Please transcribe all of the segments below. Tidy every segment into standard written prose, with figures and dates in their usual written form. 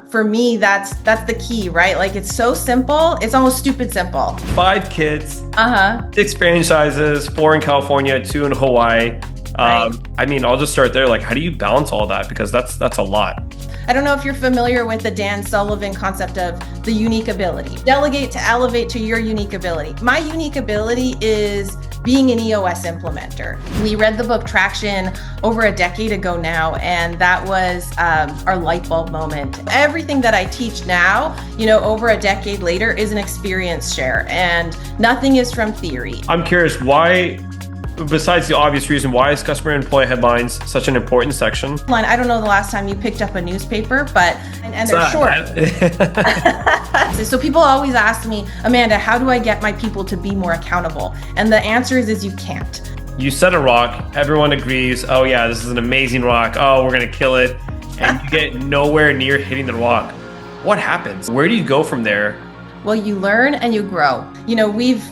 for me, that's the key, right? Like it's so simple, it's almost stupid simple. 5 kids, Uh-huh. 6 franchises, 4 in California, 2 in Hawaii. Right. I'll just start there. Like, how do you balance all that? Because that's a lot. I don't know if you're familiar with the Dan Sullivan concept of the unique ability. Delegate to elevate to your unique ability. My unique ability is being an EOS implementer. We read the book Traction over a decade ago now, and that was our light bulb moment. Everything that I teach now, over a decade later, is an experience share, and nothing is from theory. I'm curious, why, besides the obvious reason, why is customer and employee headlines such an important section? I don't know the last time you picked up a newspaper, and they're short. So people always ask me, Amanda, how do I get my people to be more accountable? And the answer is you can't. You set a rock, everyone agrees, oh yeah, this is an amazing rock, oh, we're gonna kill it, and you get nowhere near hitting the rock. What happens? Where do you go from there? Well, you learn and you grow. We've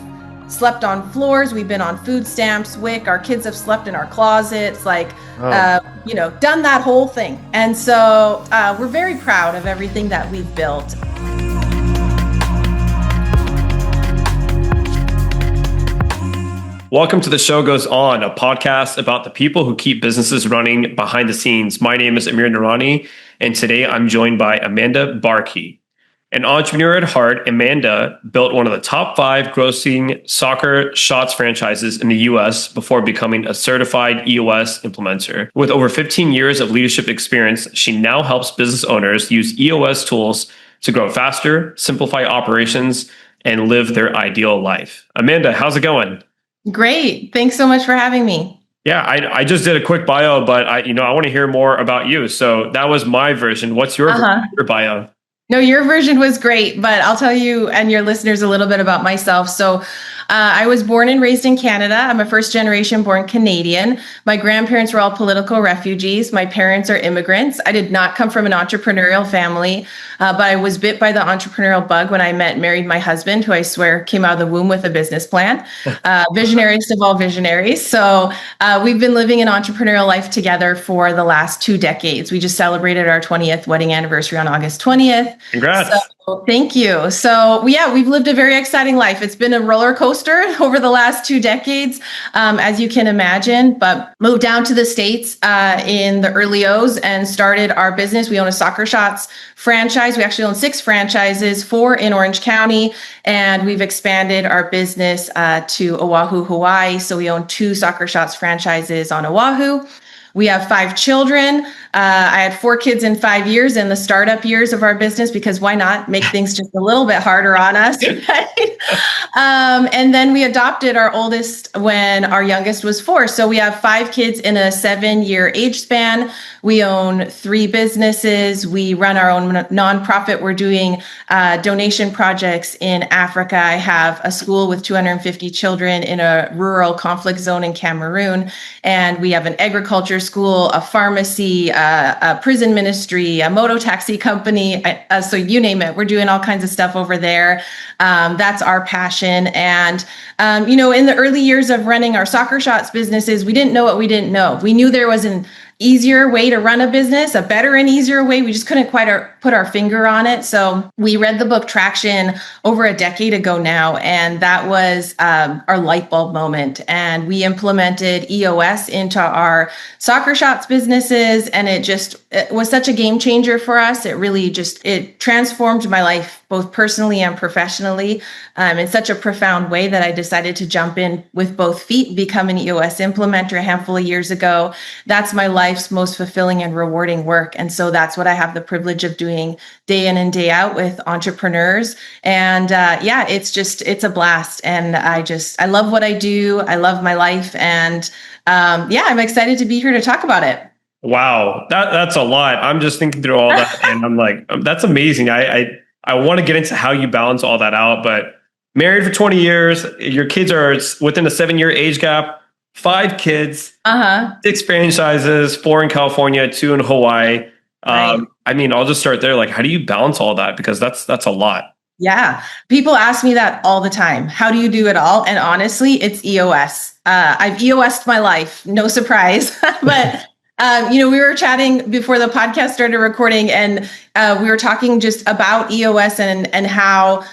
slept on floors, we've been on food stamps, WIC, our kids have slept in our closets, done that whole thing. And so we're very proud of everything that we've built. Welcome to The Show Goes On, a podcast about the people who keep businesses running behind the scenes. My name is Aamir Noorani, and today I'm joined by Amanda Barkey. An entrepreneur at heart, Amanda built one of the top 5 grossing soccer shots franchises in the US before becoming a certified EOS implementer. With over 15 years of leadership experience, she now helps business owners use EOS tools to grow faster, simplify operations, and live their ideal life. Amanda, how's it going? Great. Thanks so much for having me. Yeah, I just did a quick bio, but I want to hear more about you. So that was my version. What's your bio? No, your version was great, but I'll tell you and your listeners a little bit about myself. So I was born and raised in Canada. I'm a first generation born Canadian. My grandparents were all political refugees. My parents are immigrants. I did not come from an entrepreneurial family, but I was bit by the entrepreneurial bug when I married my husband, who I swear came out of the womb with a business plan. Visionaries of all visionaries. So we've been living an entrepreneurial life together for the last 2 decades. We just celebrated our 20th wedding anniversary on August 20th. Congrats. So, thank you. So we've lived a very exciting life. It's been a roller coaster over the last 2 decades, as you can imagine, but moved down to the States in the early O's and started our business. We own a Soccer Shots franchise. We actually own 6 franchises, 4 in Orange County, and we've expanded our business to Oahu, Hawaii. So we own 2 Soccer Shots franchises on Oahu. We have 5 children. I had 4 kids in 5 years in the startup years of our business, because why not make things just a little bit harder on us, right? And then we adopted our oldest when our youngest was 4. So we have 5 kids in a 7-year age span. We own 3 businesses. We run our own nonprofit. We're doing donation projects in Africa. I have a school with 250 children in a rural conflict zone in Cameroon. And we have an agriculture school, a pharmacy, a prison ministry, a moto taxi company. So you name it, we're doing all kinds of stuff over there. That's our passion. And, in the early years of running our Soccer Shots businesses, we didn't know what we didn't know. We knew there was an easier way to run a business, a better and easier way. We just couldn't quite put our finger on it. So we read the book Traction over a decade ago now, and that was our light bulb moment. And we implemented EOS into our Soccer Shots businesses, and it was such a game changer for us. It really it transformed my life, both personally and professionally, in such a profound way that I decided to jump in with both feet, become an EOS implementer a handful of years ago. That's my life's most fulfilling and rewarding work. And so that's what I have the privilege of doing day in and day out with entrepreneurs. And it's a blast. And I love what I do. I love my life. And I'm excited to be here to talk about it. Wow, that's a lot. I'm just thinking through all that, and I'm like, that's amazing. I want to get into how you balance all that out, but married for 20 years, your kids are within a 7-year age gap, 5 kids, 6 franchises, 4 in California, 2 in Hawaii. Right. I'll just start there. Like, how do you balance all that? Because that's a lot. Yeah. People ask me that all the time. How do you do it all? And honestly, it's EOS. I've EOS'd my life. No surprise. But We were chatting before the podcast started recording, and we were talking just about EOS and how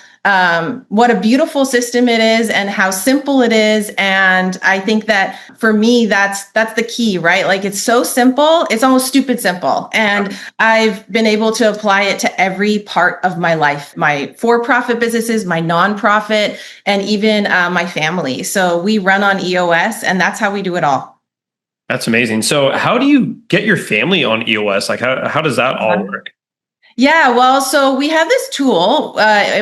what a beautiful system it is and how simple it is. And I think that for me, that's the key, right? Like it's so simple, it's almost stupid simple. And I've been able to apply it to every part of my life, my for-profit businesses, my nonprofit, and even my family. So we run on EOS, and that's how we do it all. That's amazing. So how do you get your family on EOS? Like how does that all work? Yeah, well, so we have this tool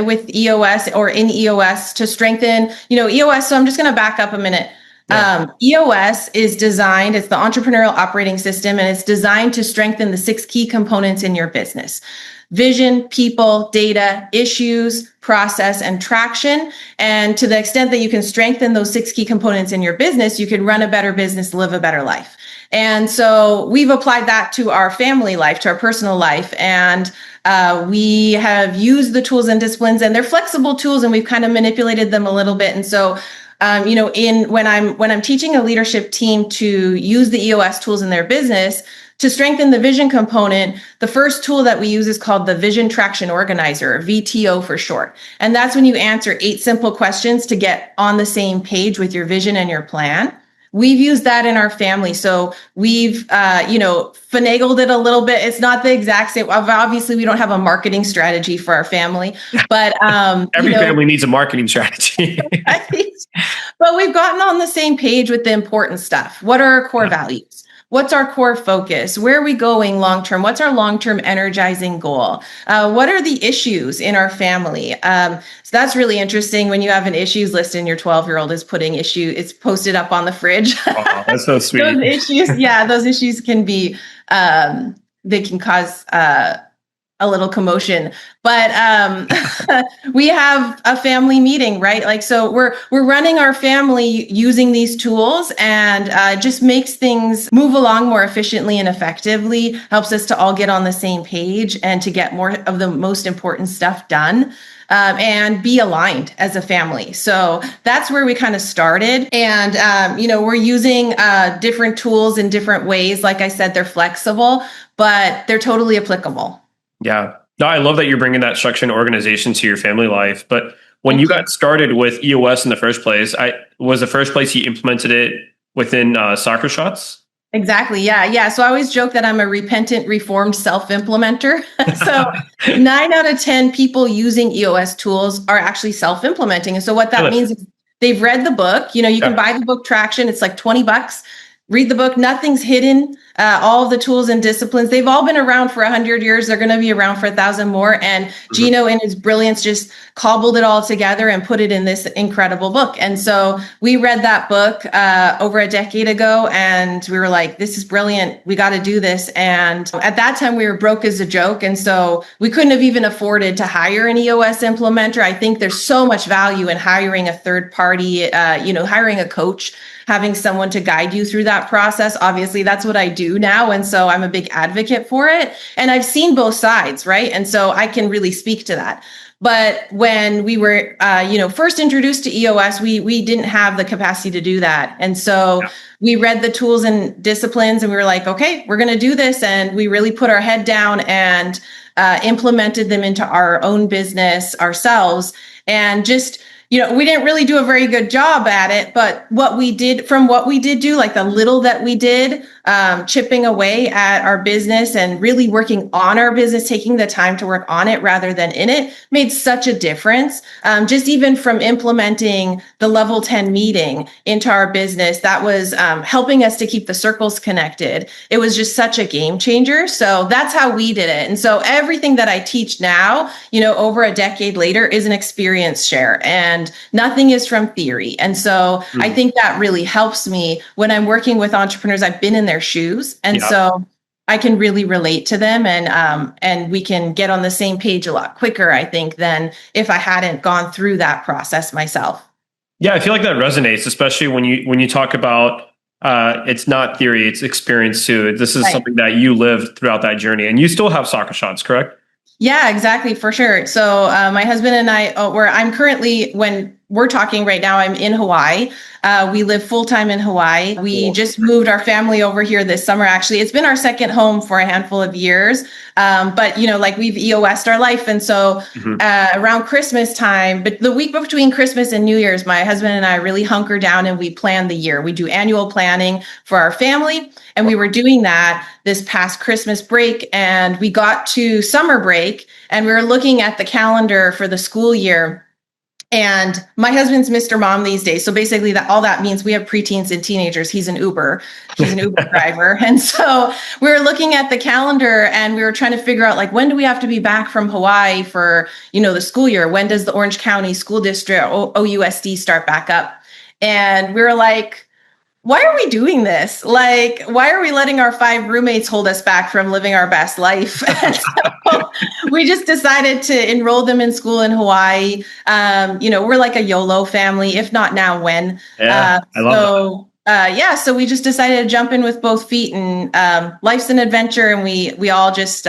with EOS or in EOS to strengthen, EOS. So I'm just going to back up a minute. Yeah. EOS is designed, it's the entrepreneurial operating system, and it's designed to strengthen the 6 key components in your business: vision, people, data, issues, process, and traction. And to the extent that you can strengthen those 6 key components in your business, you can run a better business, live a better life. And so we've applied that to our family life, to our personal life. And we have used the tools and disciplines, and they're flexible tools, and we've kind of manipulated them a little bit. And so, when I'm teaching a leadership team to use the EOS tools in their business to strengthen the vision component, the first tool that we use is called the Vision Traction Organizer, VTO for short. And that's when you answer 8 simple questions to get on the same page with your vision and your plan. We've used that in our family. So we've, finagled it a little bit. It's not the exact same. Obviously, we don't have a marketing strategy for our family, but every family needs a marketing strategy. Right? But we've gotten on the same page with the important stuff. What are our core values? What's our core focus? Where are we going long term? What's our long-term energizing goal? What are the issues in our family? So that's really interesting when you have an issues list and your 12-year-old is putting it's posted up on the fridge. Oh, that's so sweet. Those issues can be, they can cause a little commotion, but we have a family meeting, right? Like, so we're running our family using these tools, and just makes things move along more efficiently and effectively, helps us to all get on the same page and to get more of the most important stuff done. And be aligned as a family. So that's where we kind of started. And, we're using different tools in different ways. Like I said, they're flexible, but they're totally applicable. Yeah. No, I love that you're bringing that structure and organization to your family life. But when you got started with EOS in the first place, was the first place you implemented it within Soccer Shots? Exactly. Yeah. So I always joke that I'm a repentant, reformed self-implementer. So 9 out of 10 people using EOS tools are actually self-implementing. And so what that means is they've read the book. You can buy the book Traction. It's like $20. Read the book. Nothing's hidden. All of the tools and disciplines, they've all been around for 100 years. They're going to be around for 1,000 more. And Gino, in his brilliance, just cobbled it all together and put it in this incredible book. And so we read that book over a decade ago, and we were like, this is brilliant. We got to do this. And at that time, we were broke as a joke. And so we couldn't have even afforded to hire an EOS implementer. I think there's so much value in hiring a third party, hiring a coach, having someone to guide you through that process. Obviously, that's what I do now. And so I'm a big advocate for it. And I've seen both sides, right? And so I can really speak to that. But when we were, first introduced to EOS, we didn't have the capacity to do that. And so we read the tools and disciplines, and we were like, okay, we're going to do this. And we really put our head down and implemented them into our own business ourselves. And just, we didn't really do a very good job at it, but what we did do, like the little that we did, chipping away at our business and really working on our business, taking the time to work on it rather than in it, made such a difference. Just even from implementing the level 10 meeting into our business, that was helping us to keep the circles connected. It was just such a game changer. So that's how we did it. And so everything that I teach now, over a decade later, is an experience share, and nothing is from theory. And so I think that really helps me when I'm working with entrepreneurs. I've been in their shoes. And so I can really relate to them, and we can get on the same page a lot quicker, I think, than if I hadn't gone through that process myself. Yeah, I feel like that resonates, especially when you talk about it's not theory, it's experience too. This is something that you lived throughout that journey, and you still have Soccer Shots, correct? Yeah, exactly, for sure. So my husband and I, where I'm currently, when we're talking right now, I'm in Hawaii. We live full time in Hawaii. We just moved our family over here this summer. Actually, it's been our second home for a handful of years. But like we've EOS'd our life. And so around Christmas time, but the week between Christmas and New Year's, my husband and I really hunker down and we plan the year. We do annual planning for our family. And we were doing that this past Christmas break, and we got to summer break and we were looking at the calendar for the school year. And my husband's Mr. Mom these days. So basically all that means we have preteens and teenagers. He's an Uber driver. And so we were looking at the calendar and we were trying to figure out, like, when do we have to be back from Hawaii for, the school year? When does the Orange County School District, OUSD, start back up? And we were like, why are we doing this? Like, why are we letting our 5 roommates hold us back from living our best life? So we just decided to enroll them in school in Hawaii. We're like a YOLO family, if not now, when. Yeah, I love that. So we just decided to jump in with both feet, and life's an adventure, and we all just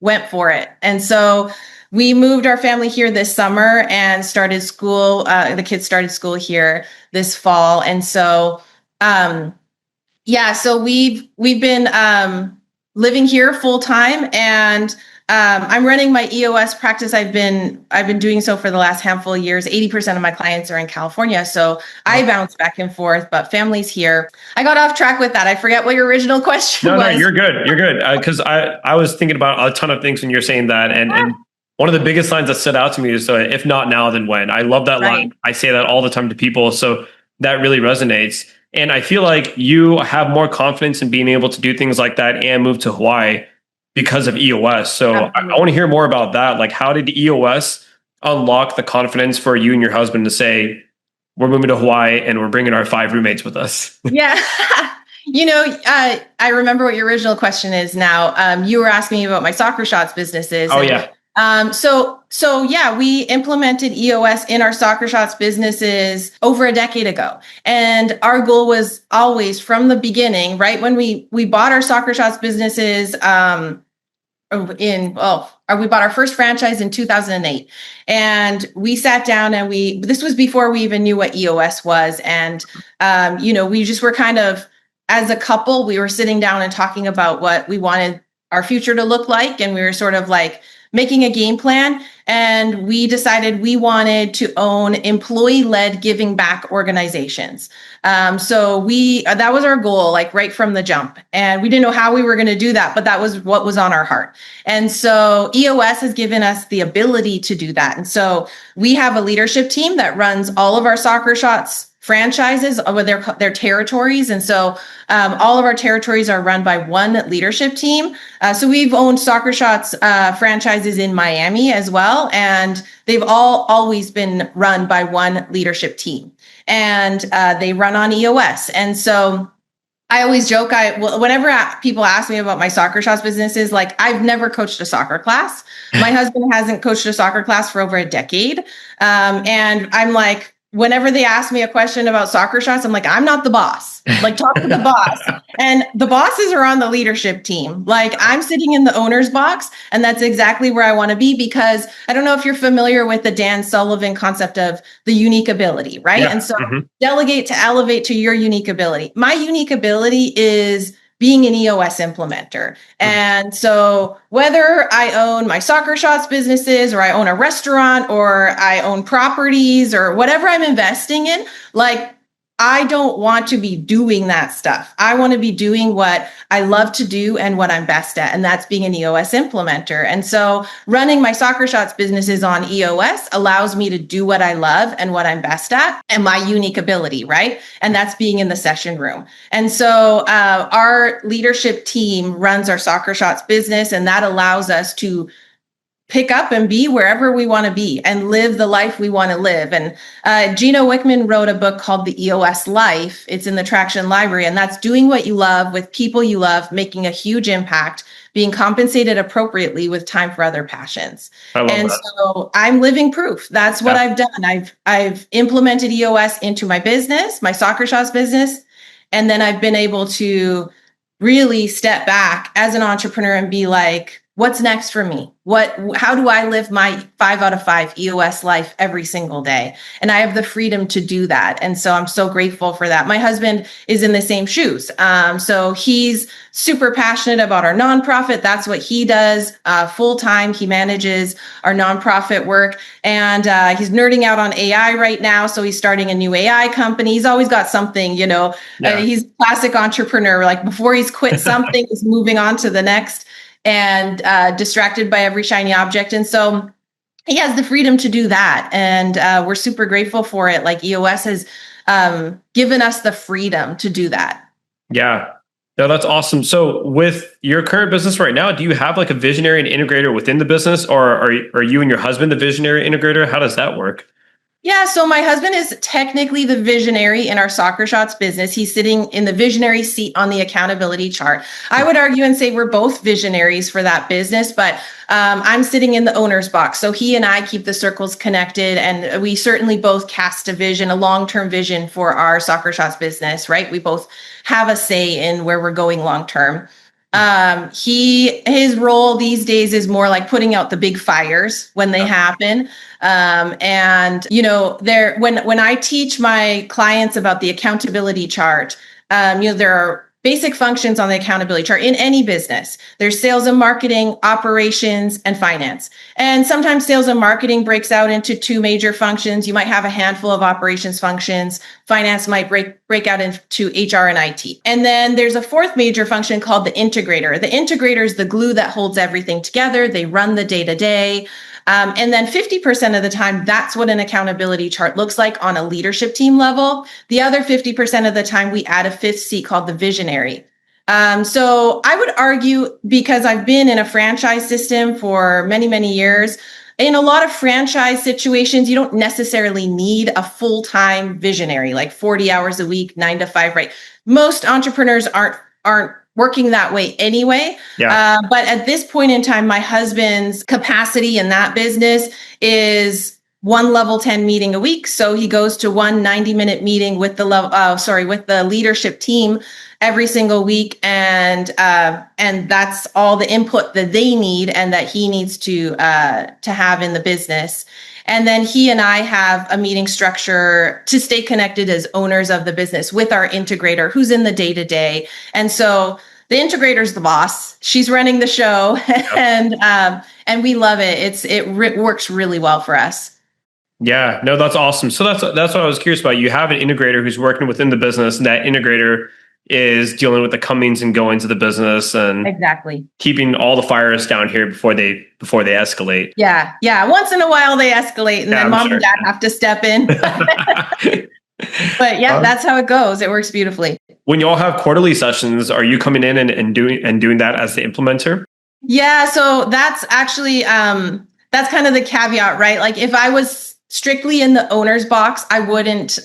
went for it. And so we moved our family here this summer and started school. The kids started school here this fall. And so so we've been living here full time, and I'm running my EOS practice. I've been doing so for the last handful of years. 80% of my clients are in California, so I bounce back and forth, but family's here. I got off track with that. I forget what your original question was. No, you're good. You're good. Because I was thinking about a ton of things when you're saying that, and one of the biggest lines that stood out to me is, if not now, then when? I love that line. I say that all the time to people, so that really resonates. And I feel like you have more confidence in being able to do things like that and move to Hawaii because of EOS. So I want to hear more about that. Like, how did EOS unlock the confidence for you and your husband to say, we're moving to Hawaii and we're bringing our 5 roommates with us? Yeah. I remember what your original question is now. You were asking me about my soccer shots businesses. Yeah. We implemented EOS in our soccer shots businesses over a decade ago. And our goal was always from the beginning, right? When we bought our soccer shots businesses, we bought our first franchise in 2008, and we sat down and this was before we even knew what EOS was. And, we just were kind of, as a couple, we were sitting down and talking about what we wanted our future to look like. And we were sort of like making a game plan, and we decided we wanted to own employee-led giving back organizations. That was our goal, like right from the jump. And we didn't know how we were going to do that, but that was what was on our heart. And so EOS has given us the ability to do that. And so we have a leadership team that runs all of our soccer shots franchises with their territories. And so all of our territories are run by one leadership team. So we've owned soccer shots franchises in Miami as well. And they've always been run by one leadership team. And they run on EOS. And so I always joke, whenever people ask me about my soccer shots businesses, like, I've never coached a soccer class. My husband hasn't coached a soccer class for over a decade. And I'm like, whenever they ask me a question about soccer shots, I'm like, I'm not the boss. Like, talk to the boss. And the bosses are on the leadership team. Like, I'm sitting in the owner's box, and that's exactly where I want to be, because I don't know if you're familiar with the Dan Sullivan concept of the unique ability, right? Yeah. And so delegate to elevate to your unique ability. My unique ability is being an EOS implementer. And so whether I own my soccer shots businesses, or I own a restaurant, or I own properties, or whatever I'm investing in, like, I don't want to be doing that stuff. I want to be doing what I love to do and what I'm best at, and that's being an EOS implementer. And so running my soccer shots businesses on EOS allows me to do what I love and what I'm best at and my unique ability, right? And that's being in the session room. And so our leadership team runs our soccer shots business, and that allows us to pick up and be wherever we want to be and live the life we want to live. And Gino Wickman wrote a book called The EOS Life. It's in the Traction Library, and that's doing what you love with people you love, making a huge impact, being compensated appropriately with time for other passions. So I'm living proof. That's what I've done. I've implemented EOS into my business, my soccer shots business, and then I've been able to really step back as an entrepreneur and be like, what's next for me? How do I live my 5 out of 5 EOS life every single day? And I have the freedom to do that. And so I'm so grateful for that. My husband is in the same shoes. So he's super passionate about our nonprofit. That's what he does full time. He manages our nonprofit work, and he's nerding out on AI right now. So he's starting a new AI company. He's always got something, he's a classic entrepreneur. Like before he's quit something, he's moving on to the next, and distracted by every shiny object. And so he has the freedom to do that. And we're super grateful for it. Like EOS has given us the freedom to do that. Yeah. No, that's awesome. So with your current business right now, do you have like a visionary and integrator within the business, or are you and your husband the visionary integrator? How does that work? Yeah, so my husband is technically the visionary in our Soccer Shots business. He's sitting in the visionary seat on the accountability chart. I would argue and say we're both visionaries for that business, but I'm sitting in the owner's box. So he and I keep the circles connected, and we certainly both cast a vision, a long-term vision for our Soccer Shots business, right? We both have a say in where we're going long-term. His role these days is more like putting out the big fires when they happen. When I teach my clients about the accountability chart, there are basic functions on the accountability chart in any business. There's sales and marketing, operations, and finance. And sometimes sales and marketing breaks out into 2 major functions. You might have a handful of operations functions. Finance might break out into HR and IT. And then there's a 4th major function called the integrator. The integrator is the glue that holds everything together. They run the day-to-day. And then 50% of the time, that's what an accountability chart looks like on a leadership team level. The other 50% of the time, we add a 5th seat called the visionary. So I would argue, because I've been in a franchise system for many, many years, in a lot of franchise situations, you don't necessarily need a full-time visionary, like 40 hours a week, 9 to 5, right? Most entrepreneurs aren't working that way anyway. Yeah. But at this point in time, my husband's capacity in that business is 1 level 10 meeting a week. So he goes to 1 90-minute meeting with the leadership team every single week. And that's all the input that they need and that he needs to have in the business. And then he and I have a meeting structure to stay connected as owners of the business with our integrator, who's in the day-to-day. And so the integrator's the boss. She's running the show, and we love it. It works really well for us. Yeah, no, that's awesome. So that's what I was curious about. You have an integrator who's working within the business, and that integrator is dealing with the comings and goings of the business and exactly keeping all the fires down here before they escalate. Yeah. Once in a while they escalate, and then mom and dad have to step in. But yeah, that's how it goes. It works beautifully. When you all have quarterly sessions, are you coming in and doing that as the implementer? Yeah. So that's actually that's kind of the caveat, right? Like if I was strictly in the owner's box, I wouldn't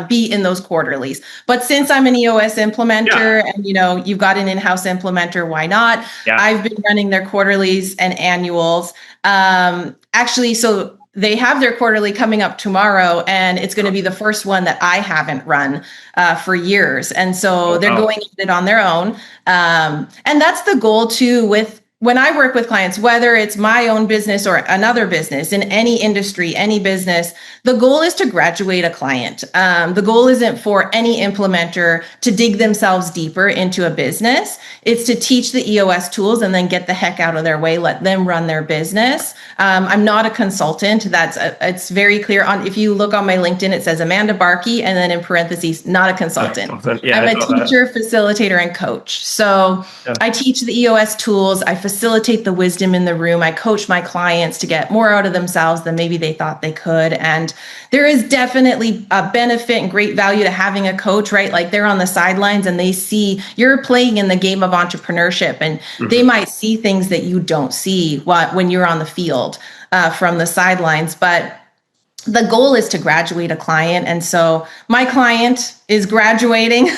be in those quarterlies. But since I'm an EOS implementer, and you've got an in-house implementer, why not? Yeah. I've been running their quarterlies and annuals. Actually, so they have their quarterly coming up tomorrow, and it's going to be the first one that I haven't run for years. And so they're going at it on their own. And that's the goal too when I work with clients, whether it's my own business or another business in any industry, any business, the goal is to graduate a client. The goal isn't for any implementer to dig themselves deeper into a business. It's to teach the EOS tools and then get the heck out of their way, let them run their business. I'm not a consultant. It's very clear if you look on my LinkedIn, it says Amanda Barkey, and then in parentheses, not a consultant. Yeah, I'm a teacher, facilitator, and coach. So I teach the EOS tools. I facilitate the wisdom in the room. I coach my clients to get more out of themselves than maybe they thought they could. And there is definitely a benefit and great value to having a coach, right? Like they're on the sidelines and they see you're playing in the game of entrepreneurship, and they might see things that you don't see when you're on the field from the sidelines. But the goal is to graduate a client. And so my client is graduating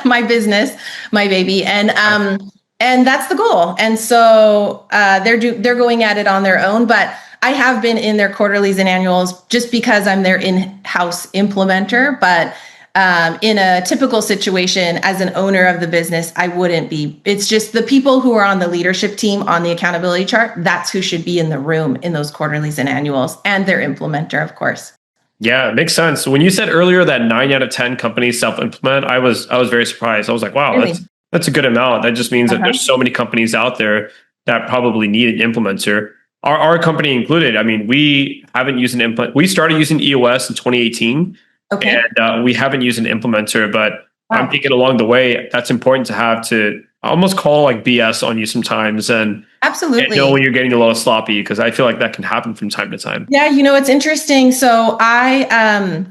my business, my baby. And that's the goal. And so they're going at it on their own, but I have been in their quarterlies and annuals just because I'm their in-house implementer. But In a typical situation as an owner of the business, I wouldn't be. It's just the people who are on the leadership team on the accountability chart. That's who should be in the room in those quarterlies and annuals, and their implementer, of course. Yeah, it makes sense. When you said earlier that 9 out of 10 companies self-implement, I was very surprised. I was like, wow, Really? that's a good amount. That just means that Uh-huh. there's so many companies out there that probably need an implementer. Our company included. I mean, we haven't used an implement. We started using EOS in 2018, Okay. and we haven't used an implementer. But I'm Wow. thinking along the way, that's important to have to almost call like BS on you sometimes and know when Absolutely. you're getting a little sloppy because I feel like that can happen from time to time. Yeah, it's interesting. So I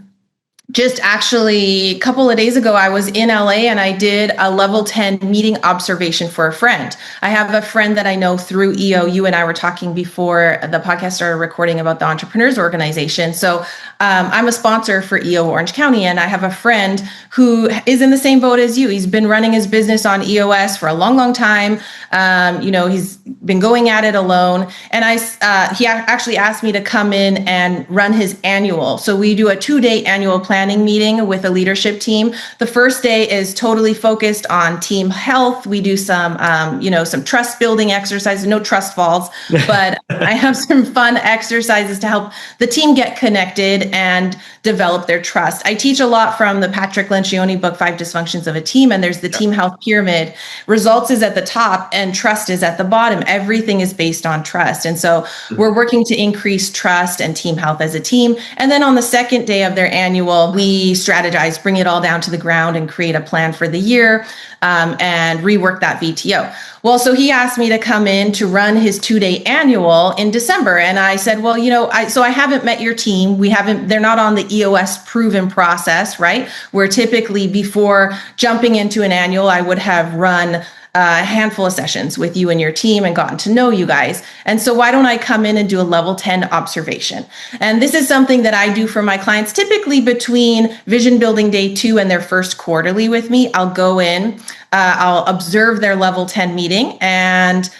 just actually a couple of days ago, I was in LA and I did a level 10 meeting observation for a friend. I have a friend that I know through EO. You and I were talking before the podcast started recording about the Entrepreneurs Organization. So I'm a sponsor for EO Orange County, and I have a friend who is in the same boat as you. He's been running his business on EOS for a long, long time. He's been going at it alone. And he actually asked me to come in and run his annual. So we do a 2-day annual planning meeting with a leadership team. The first day is totally focused on team health. We do some trust building exercises, no trust falls, but I have some fun exercises to help the team get connected and develop their trust. I teach a lot from the Patrick Lencioni book, 5 Dysfunctions of a Team, and there's the team health pyramid. Results is at the top and trust is at the bottom. Everything is based on trust. And so we're working to increase trust and team health as a team. And then on the second day of their annual, we strategize, bring it all down to the ground and create a plan for the year, and rework that VTO. Well, so he asked me to come in to run his 2-day annual in December. And I said, well, I haven't met your team. They're not on the EOS proven process, right? Where typically before jumping into an annual, I would have run a handful of sessions with you and your team and gotten to know you guys. And so why don't I come in and do a level 10 observation? And this is something that I do for my clients, typically between vision building day 2 and their first quarterly with me. I'll go in, I'll observe their level 10 meeting and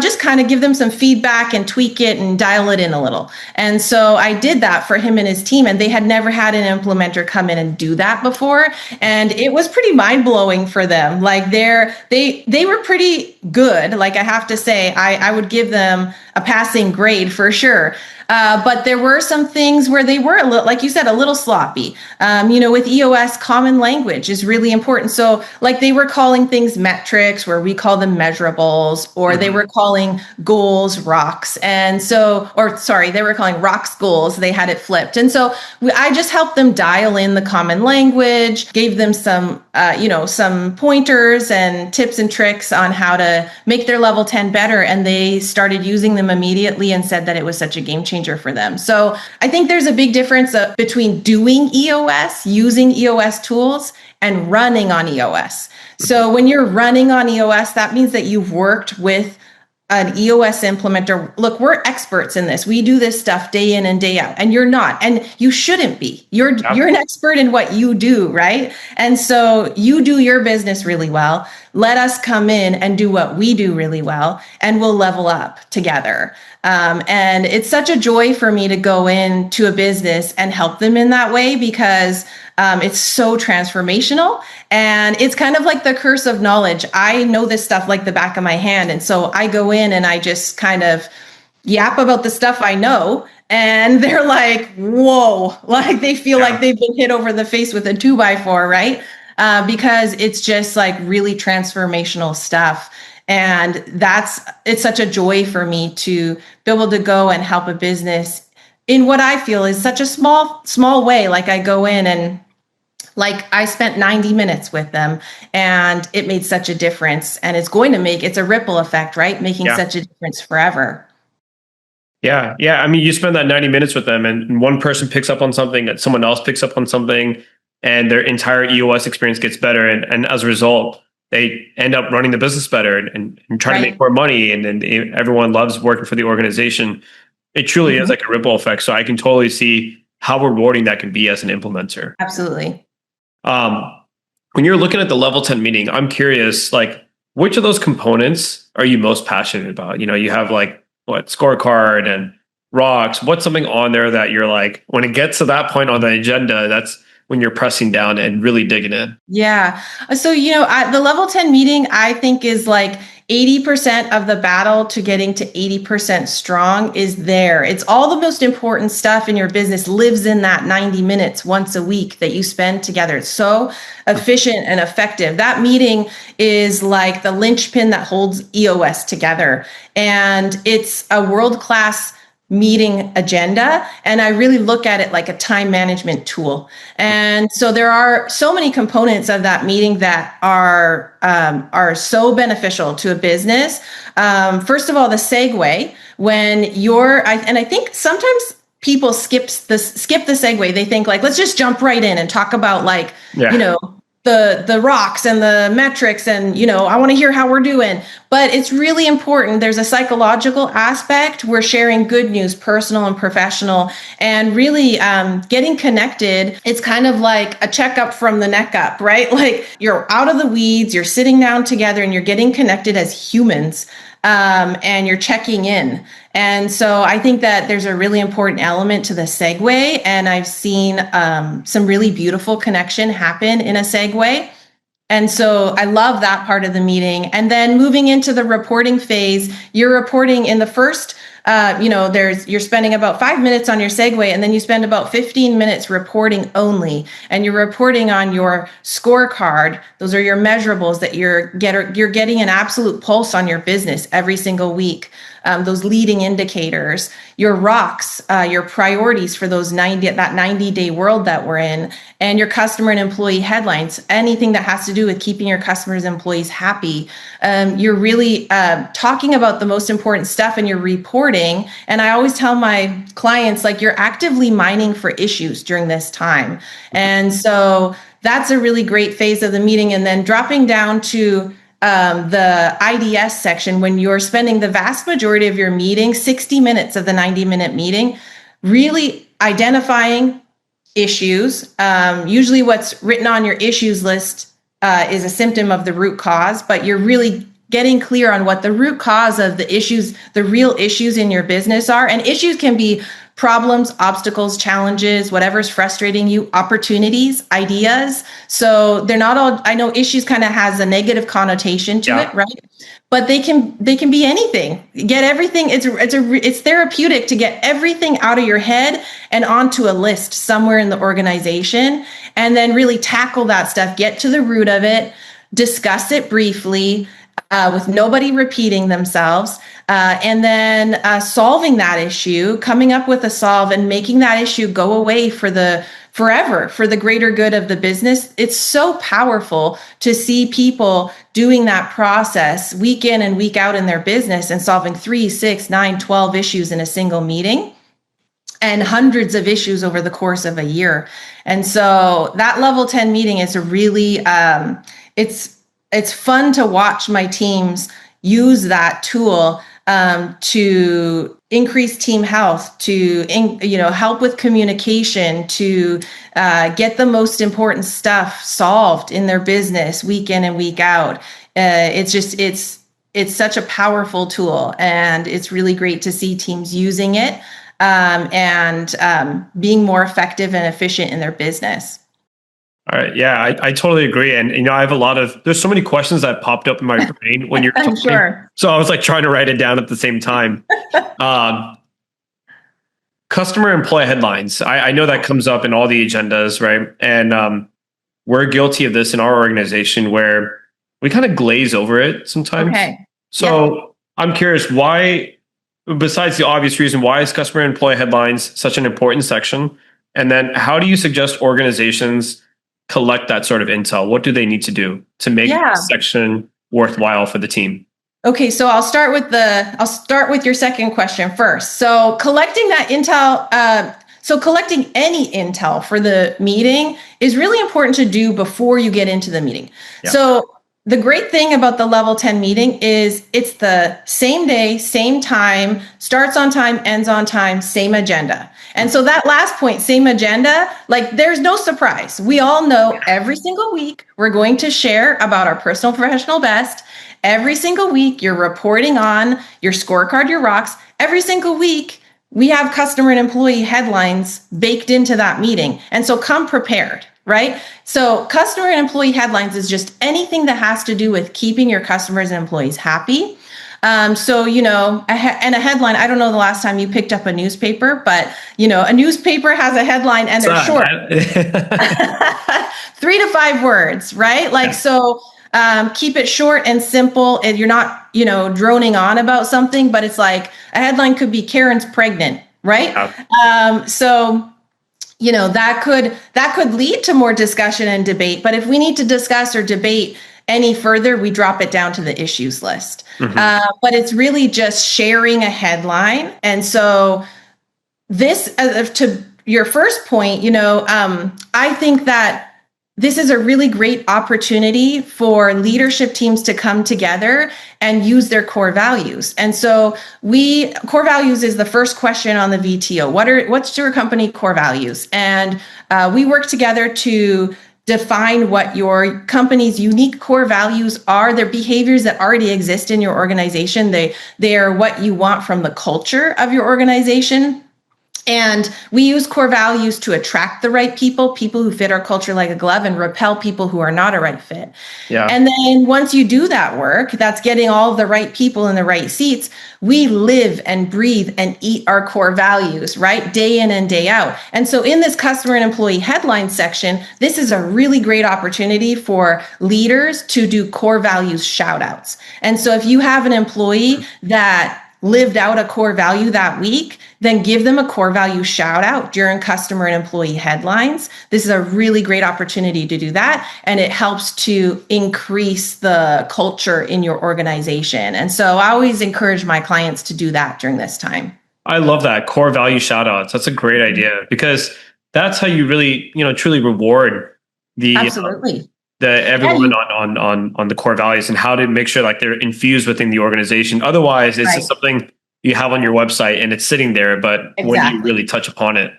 just kind of give them some feedback and tweak it and dial it in a little. And so I did that for him and his team, and they had never had an implementer come in and do that before. And it was pretty mind blowing for them. Like they were pretty good. Like I have to say, I would give them a passing grade for sure. But there were some things where they were a little, like you said, a little sloppy. With EOS, common language is really important. So like they were calling things metrics where we call them measurables, or they were calling goals rocks. And so, they were calling rocks goals. They had it flipped. And so I just helped them dial in the common language, gave them some pointers and tips and tricks on how to make their level 10 better. And they started using them immediately and said that it was such a game changer for them. So I think there's a big difference between doing EOS, using EOS tools, and running on EOS. So when you're running on EOS, that means that you've worked with an EOS implementer. Look, we're experts in this. We do this stuff day in and day out, and you're not, and you shouldn't be. You're an expert in what you do, right? And so you do your business really well. Let us come in and do what we do really well, and we'll level up together. And it's such a joy for me to go into a business and help them in that way because it's so transformational, and it's kind of like the curse of knowledge. I know this stuff like the back of my hand. And so I go in and I just kind of yap about the stuff I know. And they're like, whoa, like they feel like they've been hit over the face with a 2x4, right? Because it's just like really transformational stuff. And it's such a joy for me to be able to go and help a business in what I feel is such a small way. Like I go in and like I spent 90 minutes with them and it made such a difference, and it's a ripple effect, right? Making such a difference forever. Yeah. Yeah. I mean, you spend that 90 minutes with them and one person picks up on something and someone else picks up on something and their entire EOS experience gets better. And as a result, they end up running the business better and trying to make more money. And everyone loves working for the organization. It truly is like a ripple effect. So I can totally see how rewarding that can be as an implementer. Absolutely. When you're looking at the level 10 meeting, I'm curious, like, which of those components are you most passionate about? You have like scorecard and rocks. What's something on there that you're like, when it gets to that point on the agenda, when you're pressing down and really digging in? Yeah. So, the level 10 meeting, I think, is like 80% of the battle to getting to 80% strong is there. It's all the most important stuff in your business lives in that 90 minutes once a week that you spend together. It's so efficient and effective. That meeting is like the linchpin that holds EOS together. And it's a world-class meeting agenda. And I really look at it like a time management tool. And so there are so many components of that meeting that are so beneficial to a business. First of all, the segue when I think sometimes people skip the segue. They think like, let's just jump right in and talk about like, the rocks and the metrics and, I want to hear how we're doing. But it's really important. There's a psychological aspect. We're sharing good news, personal and professional, and really getting connected. It's kind of like a checkup from the neck up, right? Like you're out of the weeds, you're sitting down together and you're getting connected as humans. And you're checking in. And so I think that there's a really important element to the segue. And I've seen some really beautiful connection happen in a segue. And so I love that part of the meeting. And then moving into the reporting phase, you're reporting in the first, you're spending about 5 minutes on your segue, and then you spend about 15 minutes reporting only. And you're reporting on your scorecard. Those are your measurables that you're getting an absolute pulse on your business every single week. Those leading indicators, your rocks, your priorities for that 90-day world that we're in, and your customer and employee headlines, anything that has to do with keeping your customers and employees happy. You're really talking about the most important stuff and you're reporting. And I always tell my clients, like, you're actively mining for issues during this time. And so that's a really great phase of the meeting. And then dropping down to the IDS section, when you're spending the vast majority of your meeting, 60 minutes of the 90-minute meeting, really identifying issues. Usually what's written on your issues list is a symptom of the root cause, but you're really getting clear on what the root cause of the issues, the real issues in your business are. And issues can be problems, obstacles, challenges, whatever's frustrating you, opportunities, ideas. So they're not all, I know issues kind of has a negative connotation to it, right? But they can be anything. Get everything. It's therapeutic to get everything out of your head and onto a list somewhere in the organization, and then really tackle that stuff, get to the root of it, discuss it briefly, with nobody repeating themselves, and then solving that issue, coming up with a solve and making that issue go away forever for the greater good of the business. It's so powerful to see people doing that process week in and week out in their business and solving 3, 6, 9, 12 issues in a single meeting and hundreds of issues over the course of a year. And so that level 10 meeting is a really, it's fun to watch my teams use that tool to increase team health, to help with communication, to get the most important stuff solved in their business week in and week out. It's such a powerful tool, and it's really great to see teams using it and being more effective and efficient in their business. All right. Yeah, I totally agree. And, I have there's so many questions that popped up in my brain when you're talking. Sure. So I was like trying to write it down at the same time. Customer employee headlines. I know that comes up in all the agendas, right? And we're guilty of this in our organization where we kind of glaze over it sometimes. Okay. So I'm curious why, besides the obvious reason, why is customer employee headlines such an important section? And then how do you suggest organizations collect that sort of intel? What do they need to do to make this section worthwhile for the team? Okay, so I'll start with your second question first. So collecting that intel, collecting any intel for the meeting is really important to do before you get into the meeting. Yeah. So the great thing about the level 10 meeting is it's the same day, same time, starts on time, ends on time, same agenda. And so that last point, same agenda, like there's no surprise. We all know every single week we're going to share about our personal professional best. Every single week you're reporting on your scorecard, your rocks. Every single week we have customer and employee headlines baked into that meeting. And so come prepared. right? So customer and employee headlines is just anything that has to do with keeping your customers and employees happy. So, and a headline, I don't know the last time you picked up a newspaper, but, a newspaper has a headline and they're short. 3 to 5 words, right? Like, so keep it short and simple. And you're not, droning on about something, but it's like a headline could be Karen's pregnant, right? So that could lead to more discussion and debate. But if we need to discuss or debate any further, we drop it down to the issues list. But it's really just sharing a headline. And so this, to your first point, I think that this is a really great opportunity for leadership teams to come together and use their core values. And so core values is the first question on the VTO. What's your company core values? And we work together to define what your company's unique core values are. They're behaviors that already exist in your organization. They are what you want from the culture of your organization. And we use core values to attract the right people who fit our culture like a glove, and repel people who are not a right fit. Yeah. And then once you do that work, that's getting all the right people in the right seats. We live and breathe and eat our core values, right? Day in and day out. And so in this customer and employee headline section, this is a really great opportunity for leaders to do core values shout outs. And so if you have an employee that lived out a core value that week, then give them a core value shout out during customer and employee headlines. This is a really great opportunity to do that. And it helps to increase the culture in your organization. And so I always encourage my clients to do that during this time. I love that, core value shout outs. That's a great idea, because that's how you really, truly reward the absolutely everyone on the core values, and how to make sure like they're infused within the organization. Otherwise, it's just something you have on your website and it's sitting there, but when do you really touch upon it?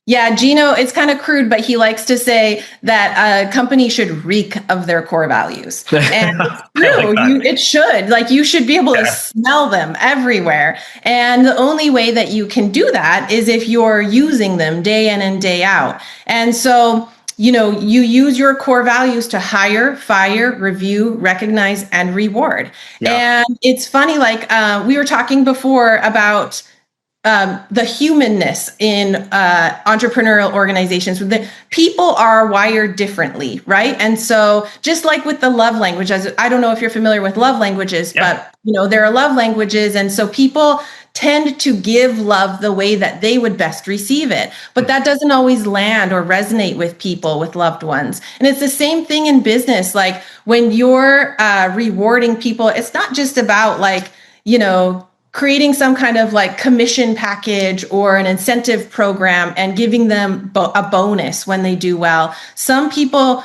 Yeah, Gino, it's kind of crude, but he likes to say that a company should reek of their core values. And it's true, it should. Like, you should be able to smell them everywhere. And the only way that you can do that is if you're using them day in and day out. And so, you use your core values to hire, fire, review, recognize, and reward. Yeah. And it's funny, like we were talking before about the humanness in entrepreneurial organizations. The people are wired differently, right? And so just like with the love language, I don't know if you're familiar with love languages, but there are love languages. And so people tend to give love the way that they would best receive it. But that doesn't always land or resonate with people, with loved ones. And it's the same thing in business. Like when you're rewarding people, it's not just about like, creating some kind of like commission package or an incentive program and giving them a bonus when they do well. Some people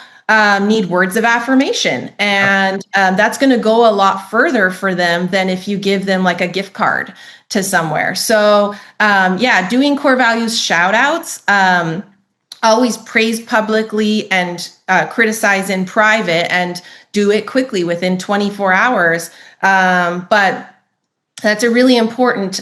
need words of affirmation, and that's going to go a lot further for them than if you give them like a gift card to somewhere. So doing core values shout outs, always praise publicly and criticize in private, and do it quickly within 24 hours. But that's a really important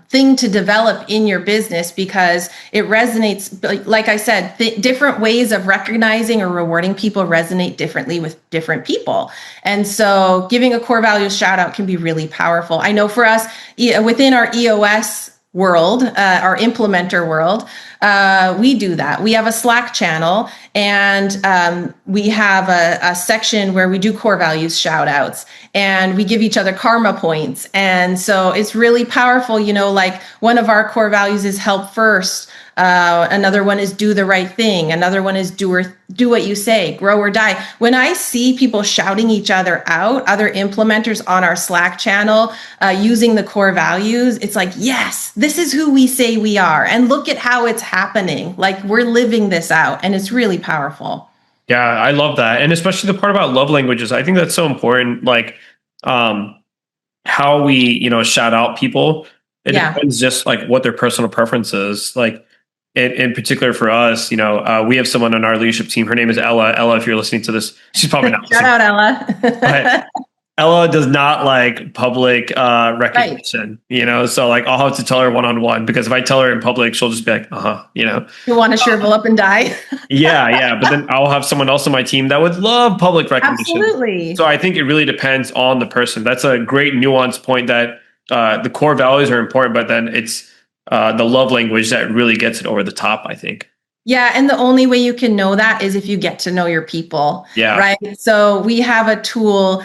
thing to develop in your business, because it resonates. Like I said, different ways of recognizing or rewarding people resonate differently with different people. And so giving a core values shout out can be really powerful. I know for us within our EOS world, our implementer world, we do that. We have a Slack channel, and we have a section where we do core values shout outs, and we give each other karma points. And so it's really powerful. Like one of our core values is help first. Another one is do the right thing. Another one is do what you say, grow or die. When I see people shouting each other out, other implementers on our Slack channel, using the core values, it's like, yes, this is who we say we are. And look at how it's happening. Like we're living this out, and it's really powerful. Yeah, I love that. And especially the part about love languages. I think that's so important. Like how we, shout out people. It depends just like what their personal preference is. Like, in particular for us, we have someone on our leadership team. Her name is Ella. Ella, if you're listening to this, she's probably not. Shout out, Ella. Ella does not like public Right. recognition, so like I'll have to tell her one-on-one because if I tell her in public, she'll just be like, You want to shrivel up and die? yeah. But then I'll have someone else on my team that would love public recognition. Absolutely. So I think it really depends on the person. That's a great nuance point that the core values are important, but then it's the love language that really gets it over the top, I think. Yeah, and the only way you can know that is if you get to know your people, Yeah. right? So we have a tool,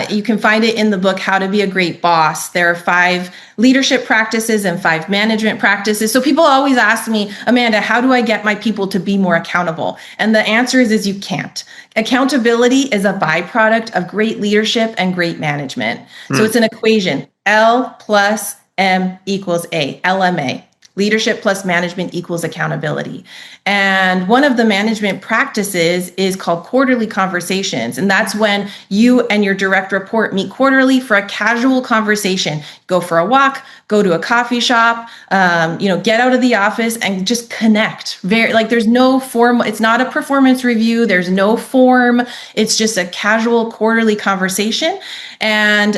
you can find it in the book, How to Be a Great Boss. There are 5 leadership practices and 5 management practices. So people always ask me, Amanda, how do I get my people to be more accountable? And the answer is you can't. Accountability is a byproduct of great leadership and great management. So it's an equation, L plus M equals A, LMA. Leadership plus management equals accountability. And one of the management practices is called quarterly conversations. And that's when you and your direct report meet quarterly for a casual conversation. Go for a walk, go to a coffee shop, get out of the office and just connect. There's no form. It's not a performance review. There's no form. It's just a casual quarterly conversation. And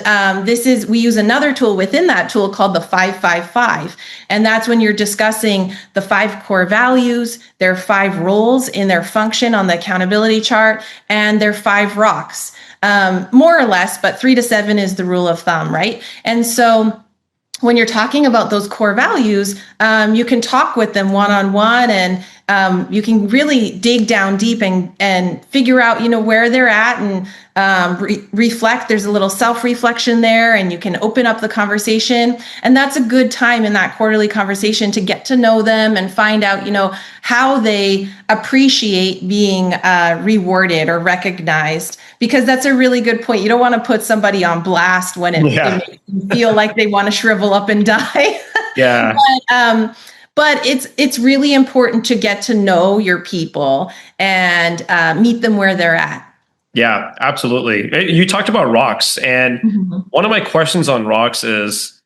we use another tool within that tool called the 5-5-5. And that's when you're discussing the 5 core values, their 5 roles in their function on the accountability chart, and their 5 rocks, more or less, but 3 to 7 is the rule of thumb, right? And so when you're talking about those core values, you can talk with them one-on-one, and you can really dig down deep and figure out, where they're at, and reflect. There's a little self-reflection there, and you can open up the conversation. And that's a good time in that quarterly conversation to get to know them and find out, how they appreciate being rewarded or recognized, because that's a really good point. You don't want to put somebody on blast when it makes them feel like they want to shrivel up and die. Yeah. But it's really important to get to know your people and meet them where they're at. Yeah, absolutely. You talked about rocks, and one of my questions on rocks is,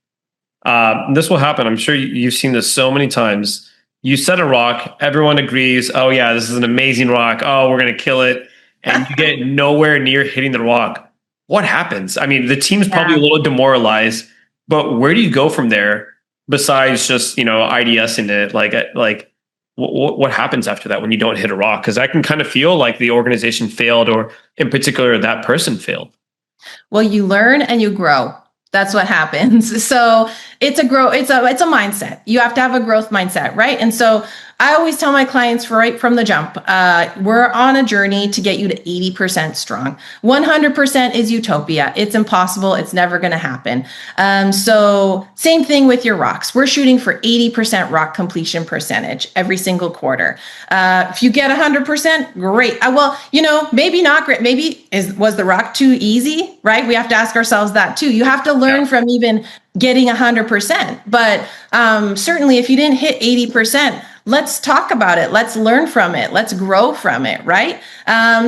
this will happen. I'm sure you've seen this so many times. You set a rock, everyone agrees, oh yeah, this is an amazing rock. Oh, we're going to kill it. And you get nowhere near hitting the rock. What happens? I mean, the team's probably a little demoralized, but where do you go from there besides just, IDSing it? Like what happens after that when you don't hit a rock? Because I can kind of feel like the organization failed, or in particular, that person failed. Well, you learn and you grow. That's what happens. So it's a mindset. You have to have a growth mindset, right? And so I always tell my clients right from the jump, we're on a journey to get you to 80% strong. 100% is utopia. It's impossible. It's never going to happen. So same thing with your rocks. We're shooting for 80% rock completion percentage every single quarter. If you get 100%, great. Maybe not great. Maybe was the rock too easy, right? We have to ask ourselves that too. You have to learn from even getting 100%. But certainly if you didn't hit 80%, let's talk about it. Let's learn from it. Let's grow from it, right?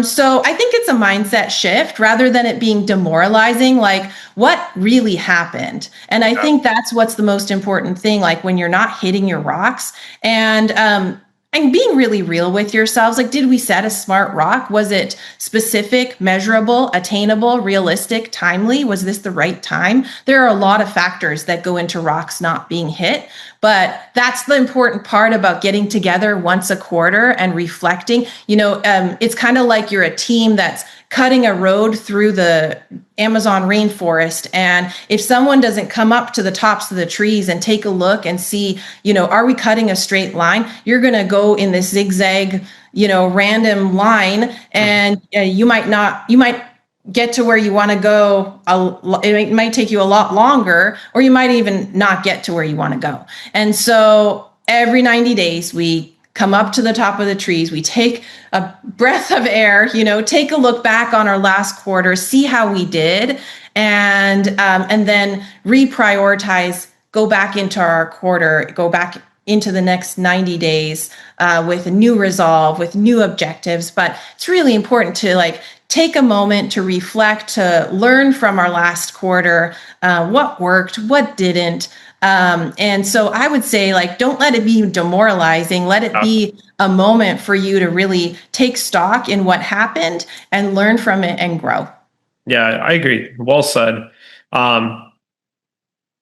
So I think it's a mindset shift rather than it being demoralizing, like what really happened. And I think that's what's the most important thing, like when you're not hitting your rocks and being really real with yourselves. Like, did we set a smart rock? Was it specific, measurable, attainable, realistic, timely? Was this the right time? There are a lot of factors that go into rocks not being hit, but that's the important part about getting together once a quarter and reflecting. It's kind of like you're a team that's cutting a road through the Amazon rainforest. And if someone doesn't come up to the tops of the trees and take a look and see, are we cutting a straight line? You're going to go in this zigzag, random line, and you might get to where you want to go. It might take you a lot longer, or you might even not get to where you want to go. And so every 90 days, we come up to the top of the trees, we take a breath of air, take a look back on our last quarter, see how we did, and then reprioritize, go back into our quarter, go back into the next 90 days with a new resolve, with new objectives. But it's really important to take a moment to reflect, to learn from our last quarter, what worked, what didn't. And so I would say, don't let it be demoralizing. Let it be a moment for you to really take stock in what happened and learn from it and grow. Yeah, I agree. Well said. Um,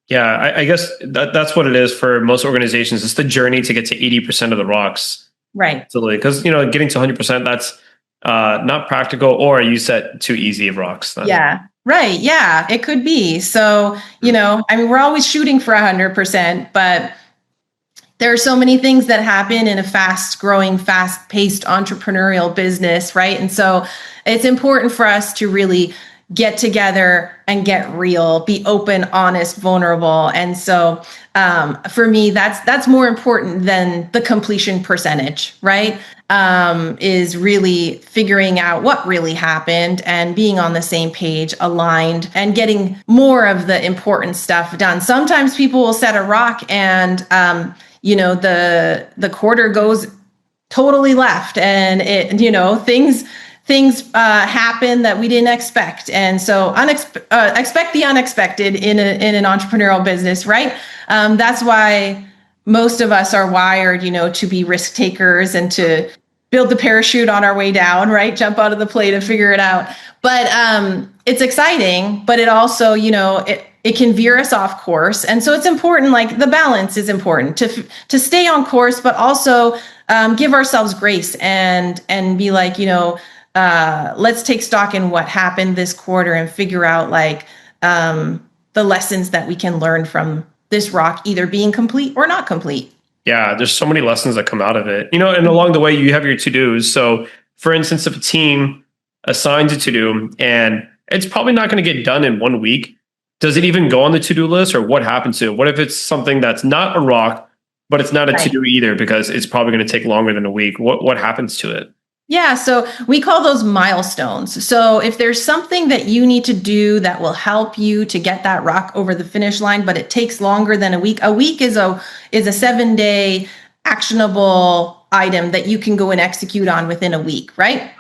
yeah, I guess that's what it is for most organizations. It's the journey to get to 80% of the rocks. Right. Absolutely. Because, getting to 100%, that's not practical, or you set too easy of rocks then. Yeah. Right. Yeah, it could be. So, I mean, we're always shooting for 100%, but there are so many things that happen in a fast growing, fast paced entrepreneurial business, right? And so it's important for us to really get together and get real, be open, honest, vulnerable. And so for me, that's more important than the completion percentage, right? Is really figuring out what really happened and being on the same page, aligned, and getting more of the important stuff done. Sometimes people will set a rock and the quarter goes totally left, and things happen that we didn't expect, and so expect the unexpected in an entrepreneurial business, right? That's why most of us are wired, to be risk takers and to build the parachute on our way down, right? Jump out of the plane and figure it out. But it's exciting, but it also, it can veer us off course. And so it's important, like the balance is important to stay on course, but also give ourselves grace and be like, let's take stock in what happened this quarter and figure out the lessons that we can learn from this rock, either being complete or not complete. Yeah, there's so many lessons that come out of it. And along the way, you have your to-dos. So, for instance, if a team assigns a to-do and it's probably not going to get done in 1 week, does it even go on the to-do list, or what happens to it? What if it's something that's not a rock, but it's not a to-do either because it's probably going to take longer than a week? What happens to it? Yeah, so we call those milestones. So if there's something that you need to do that will help you to get that rock over the finish line, but it takes longer than a week is a 7-day actionable item that you can go and execute on within a week, right?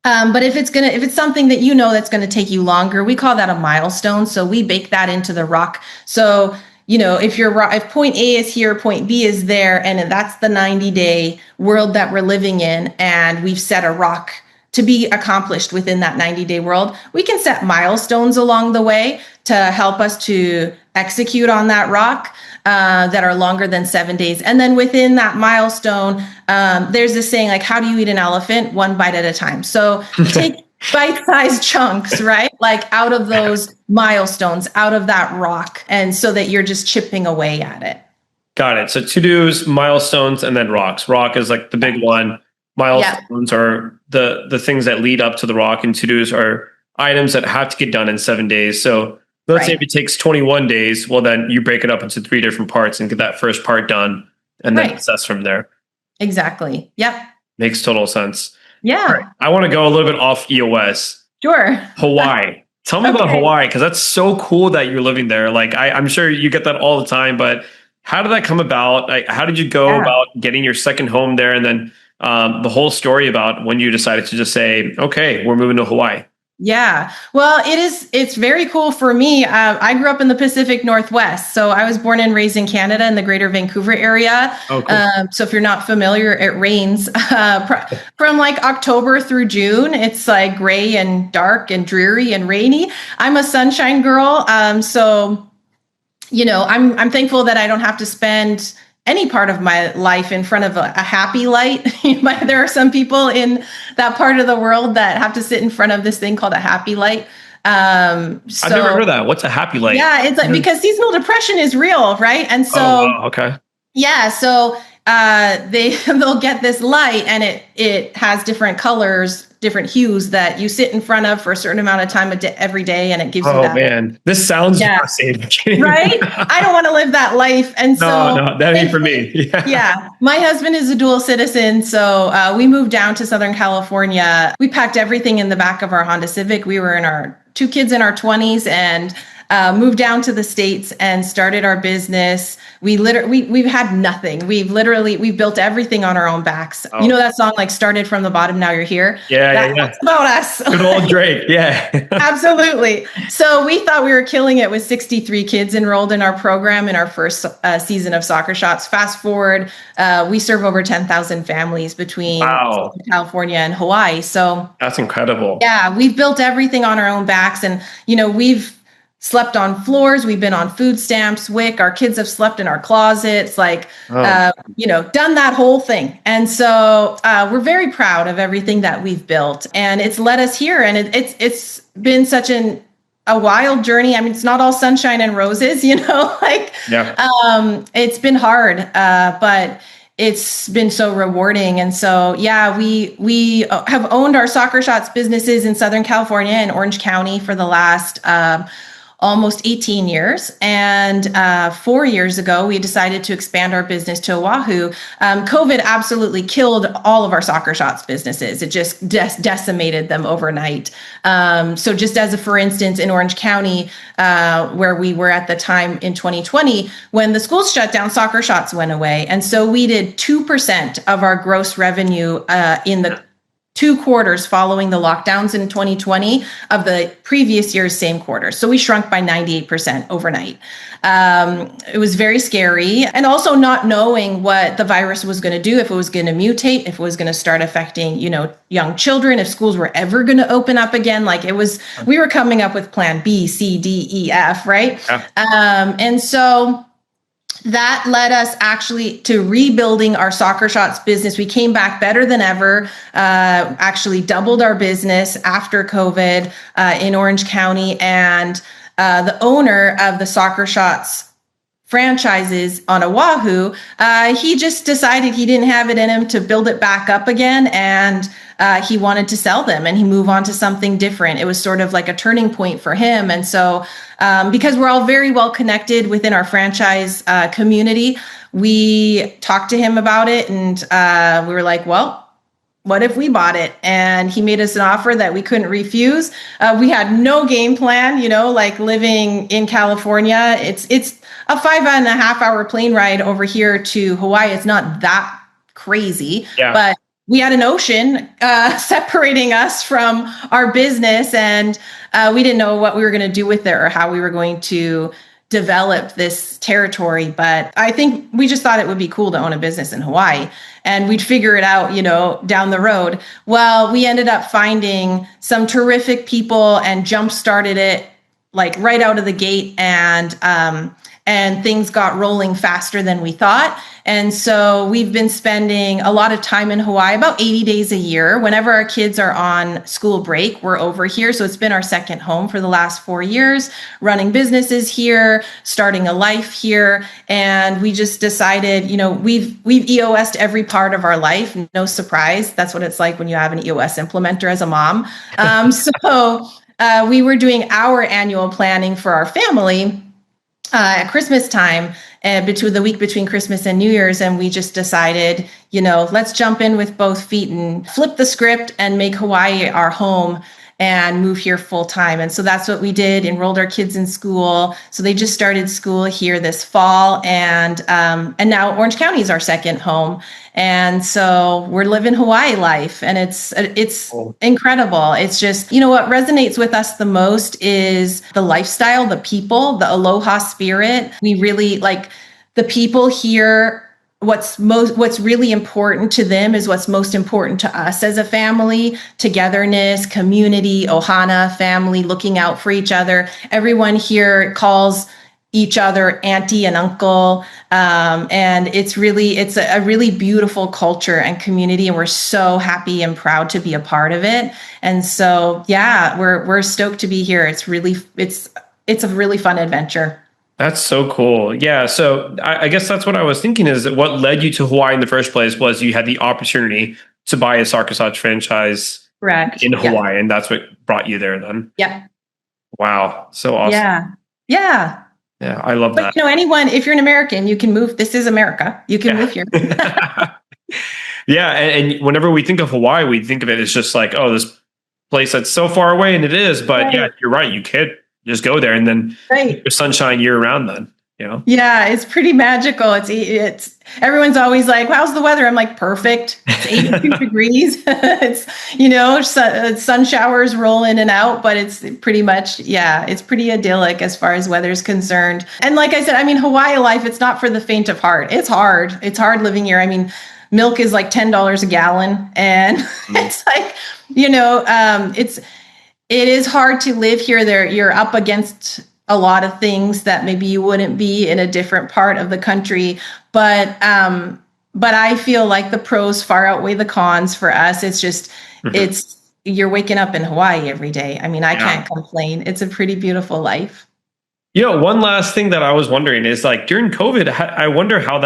But if it's something that that's going to take you longer, we call that a milestone. So we bake that into the rock. So if point A is here, point B is there, and that's the 90-day world that we're living in, and we've set a rock to be accomplished within that 90-day world, we can set milestones along the way to help us to execute on that rock that are longer than 7 days. And then within that milestone, there's this saying, like, how do you eat an elephant? One bite at a time. So take bite-sized chunks, right? Like out of those milestones, out of that rock. And so that you're just chipping away at it. Got it. So to-dos, milestones, and then rocks. Rock is like the big one. Milestones are the things that lead up to the rock, and to-dos are items that have to get done in 7 days. So let's say if it takes 21 days, well, then you break it up into 3 different parts and get that first part done and then assess from there. Exactly. Yep. Makes total sense. Yeah. Right. I want to go a little bit off EOS. Sure. Hawaii. Tell me about Hawaii, because that's so cool that you're living there. Like, I'm sure you get that all the time, but how did that come about? Like, how did you go about getting your second home there? And then the whole story about when you decided to just say, okay, we're moving to Hawaii. Yeah, well, it's very cool for me. I grew up in the Pacific Northwest. So I was born and raised in Canada in the greater Vancouver area. Oh, cool. So if you're not familiar, it rains from like October through June. It's like gray and dark and dreary and rainy. I'm a sunshine girl. So, I'm thankful that I don't have to spend any part of my life in front of a happy light. There are some people in that part of the world that have to sit in front of this thing called a happy light. I've never heard of that. What's a happy light? Yeah, it's like, because seasonal depression is real, right? And so, okay. Yeah, so they'll get this light, and it has different colors, different hues that you sit in front of for a certain amount of time every day, and it gives you that. Oh man, this sounds devastating. Right? I don't want to live that life, and so no, that ain't for me. Yeah, my husband is a dual citizen, so we moved down to Southern California. We packed everything in the back of our Honda Civic. We were in our 2 kids in our 20s, and moved down to the States and started our business. We've had nothing. We've built everything on our own backs. Oh. You know that song, like, started from the bottom, now you're here? Yeah. That's about us. Good old Drake. Yeah. Absolutely. So we thought we were killing it with 63 kids enrolled in our program in our first season of Soccer Shots. Fast forward, we serve over 10,000 families between California and Hawaii. So that's incredible. Yeah, we've built everything on our own backs, and we've slept on floors. We've been on food stamps, WIC. Our kids have slept in our closets, done that whole thing. And so we're very proud of everything that we've built, and it's led us here. And it's been such a wild journey. I mean, it's not all sunshine and roses, it's been hard, but it's been so rewarding. And so, we have owned our Soccer Shots businesses in Southern California and Orange County for the last almost 18 years. And 4 years ago, we decided to expand our business to Oahu. COVID absolutely killed all of our Soccer Shots businesses. It just decimated them overnight. So just for instance, in Orange County, where we were at the time in 2020, when the schools shut down, Soccer Shots went away. And so we did 2% of our gross revenue in the 2 quarters following the lockdowns in 2020 of the previous year's same quarter. So we shrunk by 98% overnight. It was very scary. And also not knowing what the virus was going to do, if it was going to mutate, if it was going to start affecting, young children, if schools were ever going to open up again. We were coming up with plan B, C, D, E, F, right? Yeah. And so that led us actually to rebuilding our Soccer Shots business. We came back better than ever, actually doubled our business after COVID in Orange County. And the owner of the Soccer Shots franchises on Oahu, he just decided he didn't have it in him to build it back up again. And he wanted to sell them and he moved on to something different. It was sort of like a turning point for him. And so because we're all very well connected within our franchise community, we talked to him about it, and we were like, well, what if we bought it? And he made us an offer that we couldn't refuse. We had no game plan, living in California. It's a 5.5-hour plane ride over here to Hawaii. It's not that crazy, but we had an ocean separating us from our business, and we didn't know what we were going to do with it or how we were going to develop this territory. But I think we just thought it would be cool to own a business in Hawaii, and we'd figure it out, down the road. Well, we ended up finding some terrific people and jump-started it right out of the gate, and things got rolling faster than we thought. And so we've been spending a lot of time in Hawaii, about 80 days a year. Whenever our kids are on school break, we're over here. So it's been our second home for the last 4 years, running businesses here, starting a life here. And we just decided, we've EOS'd every part of our life. No surprise. That's what it's like when you have an EOS implementer as a mom. So we were doing our annual planning for our family at Christmas time, between the week between Christmas and New Year's. And we just decided, let's jump in with both feet and flip the script and make Hawaii our home and move here full time. And so that's what we did, enrolled our kids in school. So they just started school here this fall. And now Orange County is our second home. And so we're living Hawaii life, and it's incredible. It's just, what resonates with us the most is the lifestyle, the people, the aloha spirit. We really the people here. What's really important to them is what's most important to us as a family: togetherness, community, ohana, family, looking out for each other. Everyone here calls each other auntie and uncle. And it's a really beautiful culture and community. And we're so happy and proud to be a part of it. And so, we're stoked to be here. It's a really fun adventure. That's so cool. Yeah. So I guess that's what I was thinking, is that what led you to Hawaii in the first place was you had the opportunity to buy a Soccer Shots franchise in Hawaii. And that's what brought you there then. Yeah. Wow. So awesome. Yeah. Yeah, I love that. Anyone, if you're an American, you can move. This is America. You can move here. Yeah. And whenever we think of Hawaii, we think of it as just this place that's so far away, and it is. But yeah, you're right. You could just go there and then Right. there's sunshine year round then, you know? Yeah, it's pretty magical. It's everyone's always like, "How's the weather?" I'm like, "Perfect. It's 82 degrees." It's, sun showers roll in and out, but it's pretty much, yeah, it's pretty idyllic as far as weather's concerned. And like I said, I mean, Hawaii life, it's not for the faint of heart. It's hard. It's hard living here. I mean, milk is like $10 a gallon, and it's like, it is hard to live here. You're up against a lot of things that maybe you wouldn't be in a different part of the country. But I feel like the pros far outweigh the cons for us. It's just, you're waking up in Hawaii every day. I mean, I can't complain. It's a pretty beautiful life. One last thing that I was wondering is like during COVID, I wonder how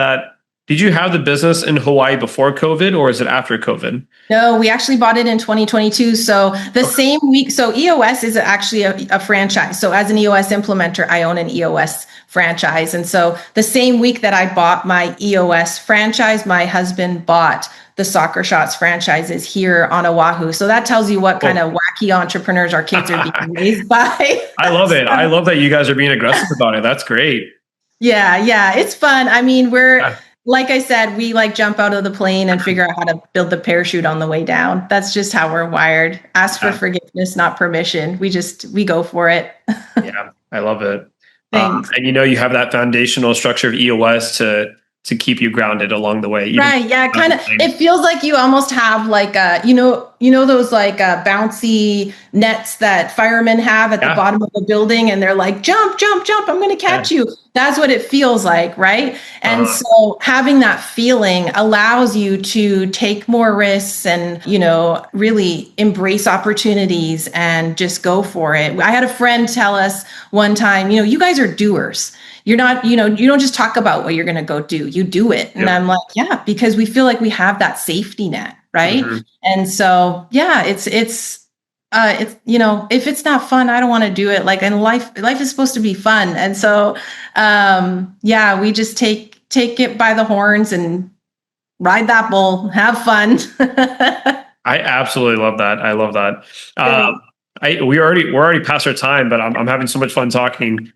did you have the business in Hawaii before COVID or is it after COVID? No, we actually bought it in 2022. So the same week, so EOS is actually a franchise. So as an EOS implementer, I own an EOS franchise. And so the same week that I bought my EOS franchise, my husband bought the Soccer Shots franchises here on Oahu. So that tells you what kind of wacky entrepreneurs our kids are being raised by. I love it. I love that you guys are being aggressive about it. That's great. Yeah, it's fun. I mean, like I said, we like jump out of the plane and figure out how to build the parachute on the way down. That's just how we're wired. Ask for forgiveness, not permission. We go for it. Yeah, I love it. Thanks. And you have that foundational structure of EOS to keep you grounded along the way. Right. Yeah. Kind of. It feels like you almost have like those like bouncy nets that firemen have at the bottom of a building, and they're like, jump, jump, jump. I'm going to catch you. That's what it feels like. Right. And so having that feeling allows you to take more risks and, really embrace opportunities and just go for it. I had a friend tell us one time, you guys are doers. You're not, you don't just talk about what you're going to go do, you do it. And I'm like, yeah, because we feel like we have that safety net. Right. And so, yeah, it's, if it's not fun, I don't want to do it. Like, and life is supposed to be fun. And so, we just take it by the horns and ride that bull, have fun. I absolutely love that. I love that. We're already past our time, but I'm having so much fun talking.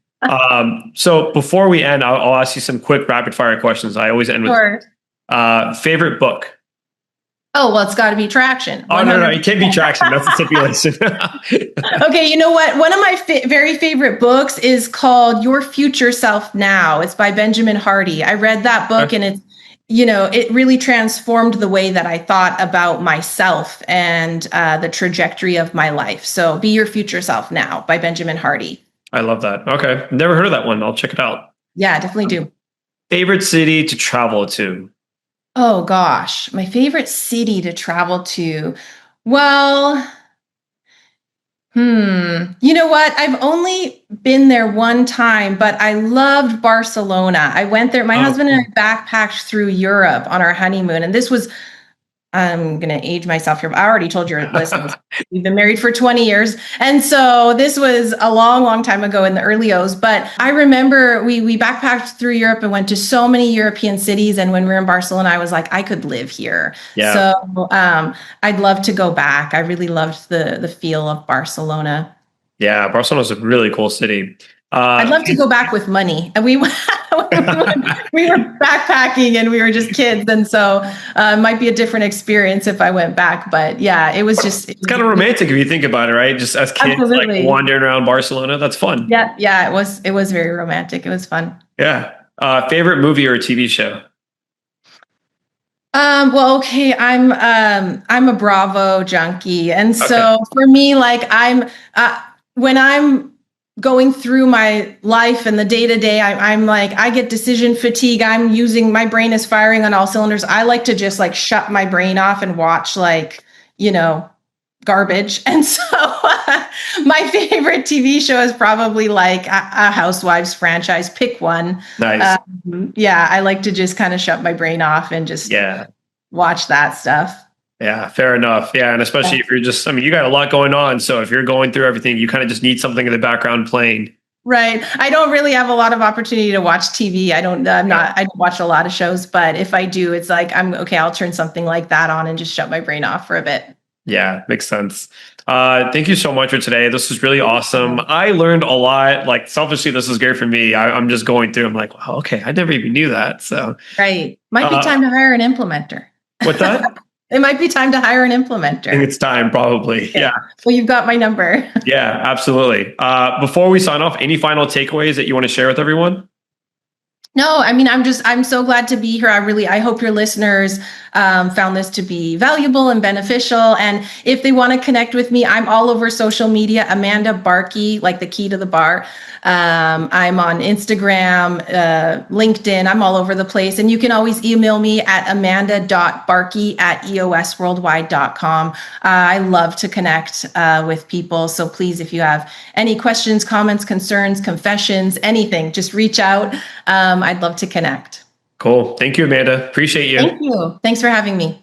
So before we end, I'll ask you some quick rapid fire questions. I always end with favorite book. Oh, well, it's got to be Traction. Oh, no, it can't be Traction. That's a stipulation. Okay, you know what? One of my very favorite books is called Your Future Self Now. It's by Benjamin Hardy. I read that book and it really transformed the way that I thought about myself and the trajectory of my life. So Be Your Future Self Now by Benjamin Hardy. I love that. Okay. Never heard of that one. I'll check it out. Yeah, definitely do. Favorite city to travel to? Oh, gosh. My favorite city to travel to. Well, you know what? I've only been there one time, but I loved Barcelona. I went there. My husband and I backpacked through Europe on our honeymoon. And this was, I'm going to age myself here, but I already told your listeners, we've been married for 20 years. And so this was a long, long time ago in the early O's. But I remember we backpacked through Europe and went to so many European cities. And when we were in Barcelona, I was like, I could live here. Yeah. So I'd love to go back. I really loved the feel of Barcelona. Yeah, Barcelona is a really cool city. I'd love to go back with money. And we were backpacking and we were just kids. And so it might be a different experience if I went back. But yeah, it was just... It's kind of romantic if you think about it, right? Just as kids, like wandering around Barcelona. That's fun. Yeah, it was very romantic. It was fun. Yeah. Favorite movie or TV show? Well, okay, I'm a Bravo junkie. And so for me, like when I'm going through my life and the day-to-day, I'm like, I get decision fatigue. I'm using, my brain is firing on all cylinders. I like to just like shut my brain off and watch garbage. And so my favorite TV show is probably like a Housewives franchise. Pick one. Nice. I like to just kind of shut my brain off and just watch that stuff. Yeah, fair enough. Yeah. And especially if you're just, you got a lot going on. So if you're going through everything, you kind of just need something in the background playing. Right. I don't really have a lot of opportunity to watch TV. I don't watch a lot of shows, but if I do, it's like, I'll turn something like that on and just shut my brain off for a bit. Yeah, makes sense. Thank you so much for today. This was really awesome. I learned a lot. Like selfishly, this is great for me. I'm just going through. I'm like, wow, okay, I never even knew that. So, Right. Might be time to hire an implementer. what's that? It might be time to hire an implementer. I think it's time, probably. Okay. Yeah. Well, you've got my number. Yeah, absolutely. Before we sign off, any final takeaways that you want to share with everyone? No, I mean, I'm so glad to be here. I hope your listeners found this to be valuable and beneficial. And if they want to connect with me, I'm all over social media, Amanda Barkey, like the key to the bar. I'm on Instagram, LinkedIn, I'm all over the place. And you can always email me at amanda.barkey@eosworldwide.com. I love to connect with people. So please, if you have any questions, comments, concerns, confessions, anything, just reach out. I'd love to connect. Cool. Thank you, Amanda. Appreciate you. Thank you. Thanks for having me.